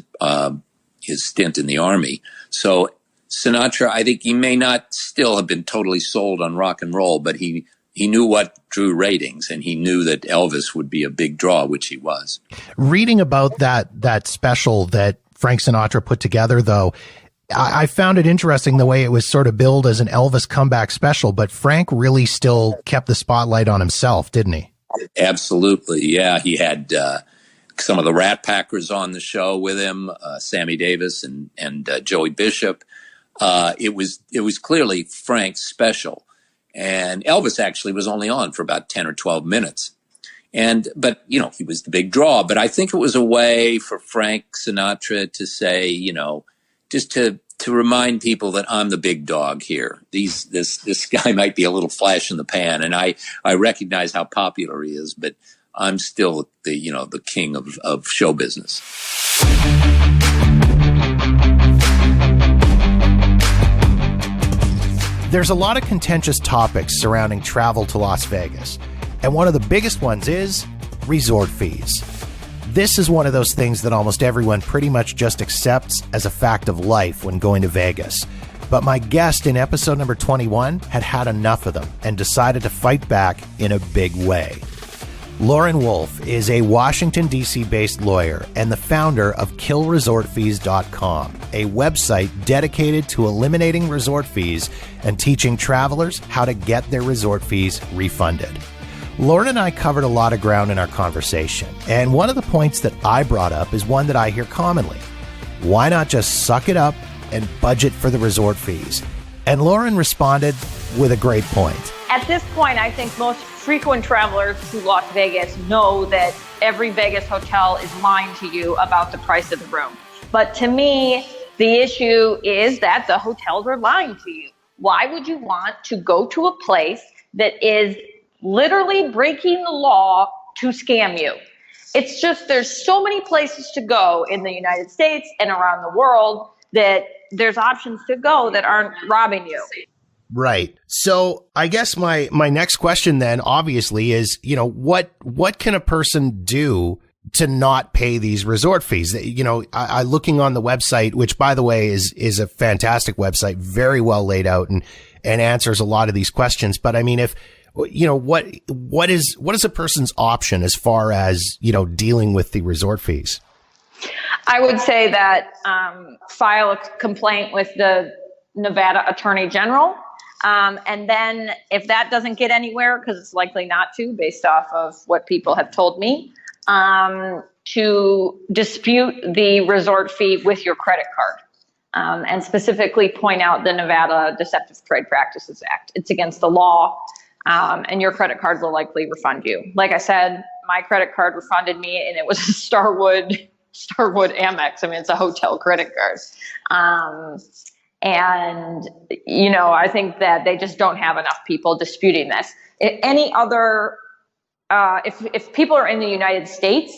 stint in the Army. So Sinatra, I think he may not still have been totally sold on rock and roll, but he knew what drew ratings, and he knew that Elvis would be a big draw, which he was. Reading about that special that Frank Sinatra put together, though, I found it interesting the way it was sort of billed as an Elvis comeback special, but Frank really still kept the spotlight on himself, didn't he? Absolutely. Yeah. He had some of the Rat Packers on the show with him, Sammy Davis and Joey Bishop. It was clearly Frank's special. And Elvis actually was only on for about 10 or 12 minutes. But he was the big draw. But I think it was a way for Frank Sinatra to say, just to remind people that I'm the big dog here. This guy might be a little flash in the pan, and I recognize how popular he is, but I'm still the king of show business. There's a lot of contentious topics surrounding travel to Las Vegas, and one of the biggest ones is resort fees. This is one of those things that almost everyone pretty much just accepts as a fact of life when going to Vegas. But my guest in episode number 21 had enough of them and decided to fight back in a big way. Lauren Wolf is a Washington, D.C. based lawyer and the founder of KillResortFees.com, a website dedicated to eliminating resort fees and teaching travelers how to get their resort fees refunded. Lauren and I covered a lot of ground in our conversation, and one of the points that I brought up is one that I hear commonly. Why not just suck it up and budget for the resort fees? And Lauren responded with a great point. At this point, I think most frequent travelers to Las Vegas know that every Vegas hotel is lying to you about the price of the room. But to me, the issue is that the hotels are lying to you. Why would you want to go to a place that is literally breaking the law to scam you? It's just, there's so many places to go in the United States and around the world that there's options to go that aren't robbing you. Right. So I guess my next question then obviously is, what can a person do to not pay these resort fees? I looking on the website, which by the way is a fantastic website, very well laid out and answers a lot of these questions. But I mean, if what is a person's option as far as, dealing with the resort fees? I would say that file a complaint with the Nevada Attorney General. And then if that doesn't get anywhere, because it's likely not to, based off of what people have told me, to dispute the resort fee with your credit card. And specifically point out the Nevada Deceptive Trade Practices Act. It's against the law, and your credit card will likely refund you. Like I said, my credit card refunded me, and it was a Starwood Amex. I mean, it's a hotel credit card. And, I think that they just don't have enough people disputing this. If people are in the United States,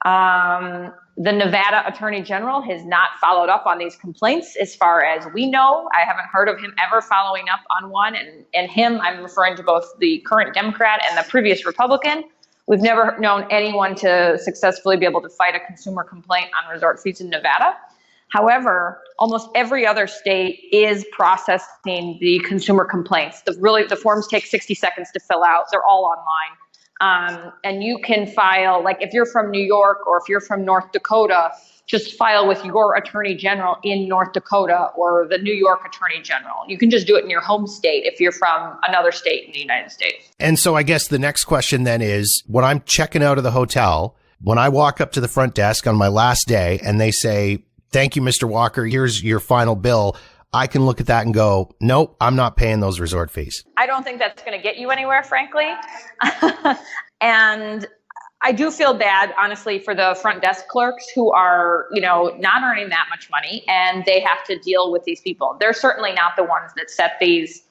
the Nevada Attorney General has not followed up on these complaints as far as we know. I haven't heard of him ever following up on one. And him, I'm referring to both the current Democrat and the previous Republican. We've never known anyone to successfully be able to fight a consumer complaint on resort fees in Nevada. However, almost every other state is processing the consumer complaints. The forms take 60 seconds to fill out. They're all online. And you can file, like if you're from New York or if you're from North Dakota, just file with your attorney general in North Dakota or the New York Attorney General. You can just do it in your home state if you're from another state in the United States. And so I guess the next question then is, when I'm checking out of the hotel, when I walk up to the front desk on my last day and they say, "Thank you, Mr. Walker, here's your final bill," I can look at that and go, nope, I'm not paying those resort fees. I don't think that's going to get you anywhere, frankly. And I do feel bad, honestly, for the front desk clerks who are, not earning that much money and they have to deal with these people. They're certainly not the ones that set these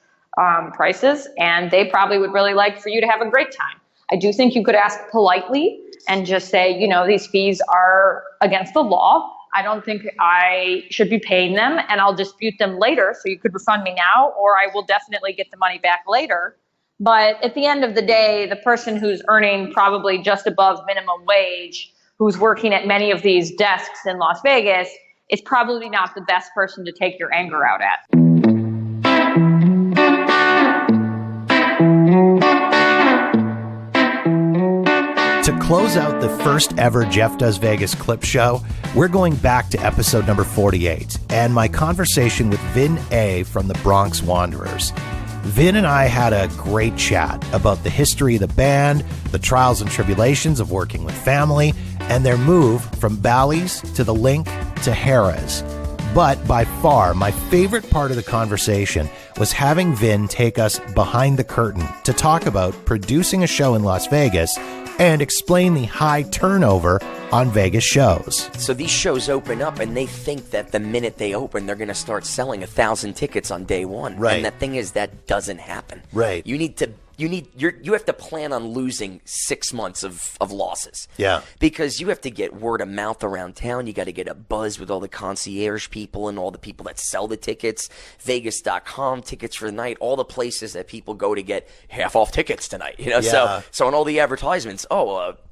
prices, and they probably would really like for you to have a great time. I do think you could ask politely and just say, these fees are against the law. I don't think I should be paying them, and I'll dispute them later. So you could refund me now, or I will definitely get the money back later. But at the end of the day, the person who's earning probably just above minimum wage, who's working at many of these desks in Las Vegas, is probably not the best person to take your anger out at. To close out the first ever Jeff Does Vegas clip show, we're going back to episode number 48 and my conversation with Vin A. from the Bronx Wanderers. Vin and I had a great chat about the history of the band, the trials and tribulations of working with family, and their move from Bally's to the Link to Harrah's. But by far, my favorite part of the conversation was having Vin take us behind the curtain to talk about producing a show in Las Vegas and explain the high turnover on Vegas shows. So these shows open up and they think that the minute they open, they're going to start selling 1,000 tickets on day one. Right. And the thing is, that doesn't happen. Right. You have to plan on losing 6 months of losses. Yeah. Because you have to get word of mouth around town. You got to get a buzz with all the concierge people and all the people that sell the tickets. Vegas.com, tickets for the night, all the places that people go to get half off tickets tonight. Yeah. So on all the advertisements,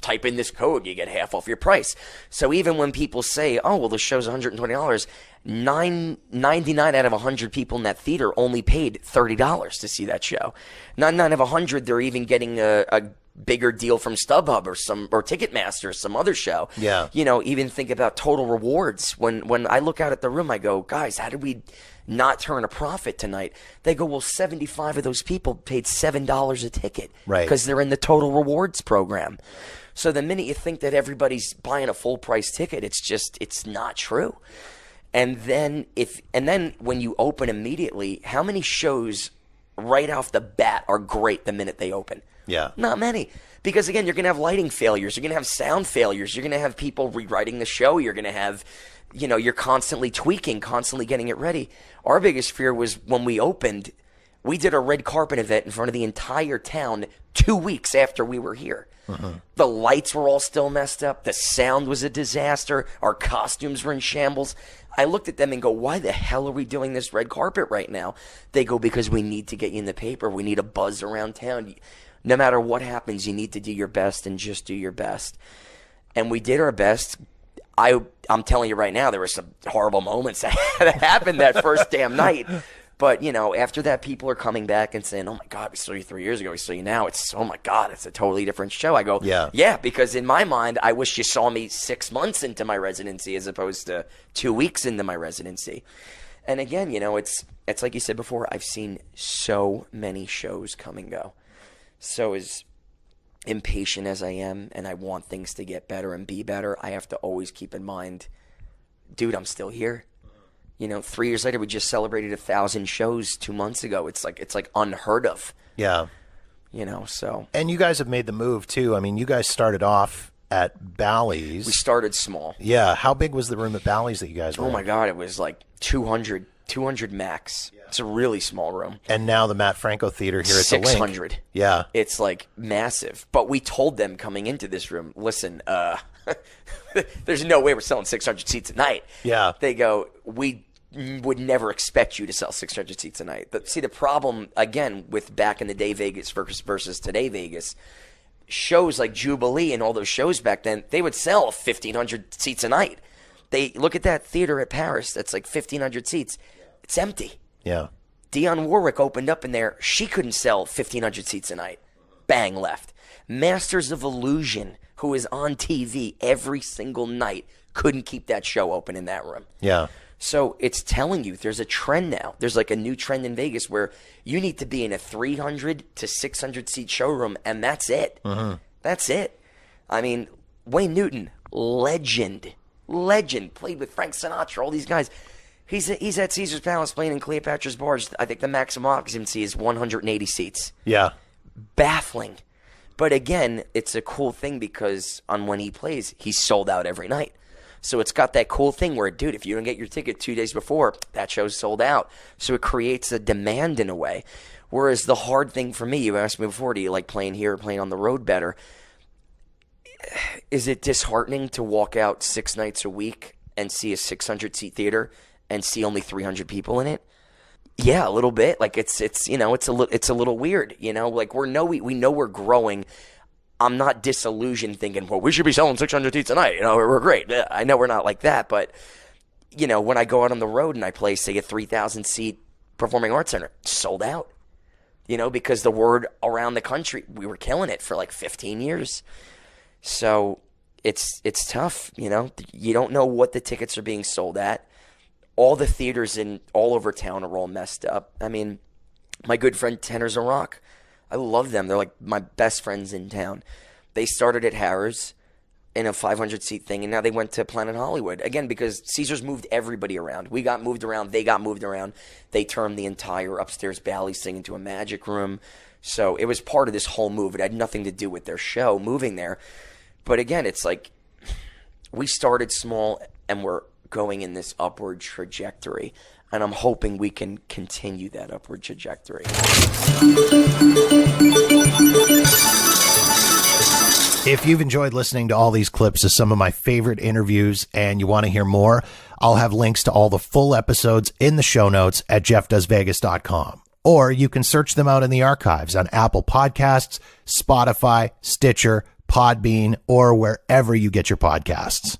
type in this code, you get half off your price. So even when people say, the show's $120, 99 out of 100 people in that theater only paid $30 to see that show. 99 out of 100, they're even getting a bigger deal from StubHub or Ticketmaster, some other show. Yeah. Even think about Total Rewards. When I look out at the room, I go, guys, how did we not turn a profit tonight? They go, well, 75 of those people paid $7 a ticket. Right. Because they're in the Total Rewards program. So the minute you think that everybody's buying a full price ticket, it's not true. And then when you open immediately, how many shows right off the bat are great the minute they open? Yeah. Not many. Because again, you're going to have lighting failures, you're going to have sound failures, you're going to have people rewriting the show, you're going to have, you're constantly tweaking, constantly getting it ready. Our biggest fear was when we opened, we did a red carpet event in front of the entire town 2 weeks after we were here. The lights were all still messed up. The sound was a disaster. Our costumes were in shambles. I looked at them and go, why the hell are we doing this red carpet right now? They go, because we need to get you in the paper. We need a buzz around town. No matter what happens, you need to do your best and just do your best. And we did our best. I'm telling you right now, there were some horrible moments that happened that first damn night. But, after that, people are coming back and saying, oh, my God, we saw you 3 years ago. We saw you now. It's, oh, my God, it's a totally different show. I go, yeah, because in my mind, I wish you saw me 6 months into my residency as opposed to 2 weeks into my residency. And again, it's like you said before, I've seen so many shows come and go. So as impatient as I am and I want things to get better and be better, I have to always keep in mind, dude, I'm still here. 3 years later, we just celebrated 1,000 shows 2 months ago. It's like unheard of. Yeah. So. And you guys have made the move, too. I mean, you guys started off at Bally's. We started small. Yeah. How big was the room at Bally's that you guys were in? Oh, my God. It was like 200 max. Yeah. It's a really small room. And now the Matt Franco Theater here at the Link. 600. Yeah. It's like massive. But we told them coming into this room, listen, there's no way we're selling 600 seats a night. Yeah. They go, we would never expect you to sell 600 seats a night. But see, the problem, again, with back in the day Vegas versus today Vegas, shows like Jubilee and all those shows back then, they would sell 1,500 seats a night. They look at that theater at Paris, that's like 1,500 seats. It's empty. Yeah. Dionne Warwick opened up in there. She couldn't sell 1,500 seats a night. Bang, left. Masters of Illusion, who is on TV every single night, couldn't keep that show open in that room. Yeah. So it's telling you there's a trend now. There's like a new trend in Vegas where you need to be in a 300 to 600 seat showroom, and that's it. Mm-hmm. That's it. I mean, Wayne Newton, legend, played with Frank Sinatra, all these guys. He's at Caesar's Palace playing in Cleopatra's Barge. I think the maximum occupancy is 180 seats. Yeah. Baffling. But again, it's a cool thing because on when he plays, he's sold out every night. So it's got that cool thing where, dude, if you don't get your ticket 2 days before, that show's sold out. So it creates a demand in a way. Whereas the hard thing for me, you asked me before, do you like playing here or playing on the road better? Is it disheartening to walk out 6 nights a week and see a 600-seat theater and see only 300 people in it? Yeah, a little bit. Like it's a little weird. Like we know we're growing. I'm not disillusioned thinking, well, we should be selling 600 seats a night. We're great. I know we're not like that, but when I go out on the road and I play, say, a 3,000 seat performing arts center, sold out. Because the word around the country, we were killing it for like 15 years. So it's tough, you know. You don't know what the tickets are being sold at. All the theaters in all over town are all messed up. I mean, my good friend Tenors of Rock, I love them. They're like my best friends in town. They started at Harrah's in a 500-seat thing, and now they went to Planet Hollywood. Again, because Caesars moved everybody around. We got moved around. They got moved around. They turned the entire upstairs Bally's thing into a magic room. So it was part of this whole move. It had nothing to do with their show moving there. But again, it's like we started small, and we're going in this upward trajectory, and I'm hoping we can continue that upward trajectory. If you've enjoyed listening to all these clips of some of my favorite interviews and you want to hear more, I'll have links to all the full episodes in the show notes at jeffdoesvegas.com. Or you can search them out in the archives on Apple Podcasts, Spotify, Stitcher, Podbean, or wherever you get your podcasts.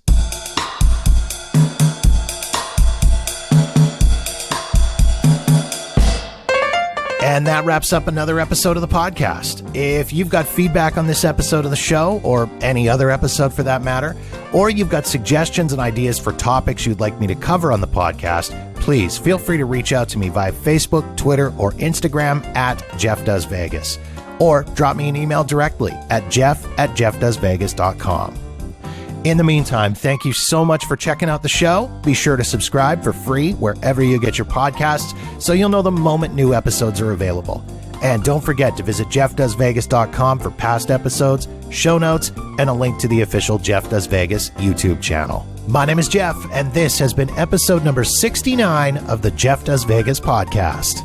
And that wraps up another episode of the podcast. If you've got feedback on this episode of the show, or any other episode for that matter, or you've got suggestions and ideas for topics you'd like me to cover on the podcast, please feel free to reach out to me via Facebook, Twitter, or Instagram at Jeff Does Vegas. Or drop me an email directly at jeff@jeffdoesvegas.com. In the meantime, thank you so much for checking out the show. Be sure to subscribe for free wherever you get your podcasts so you'll know the moment new episodes are available. And don't forget to visit jeffdoesvegas.com for past episodes, show notes, and a link to the official Jeff Does Vegas YouTube channel. My name is Jeff, and this has been episode number 69 of the Jeff Does Vegas podcast.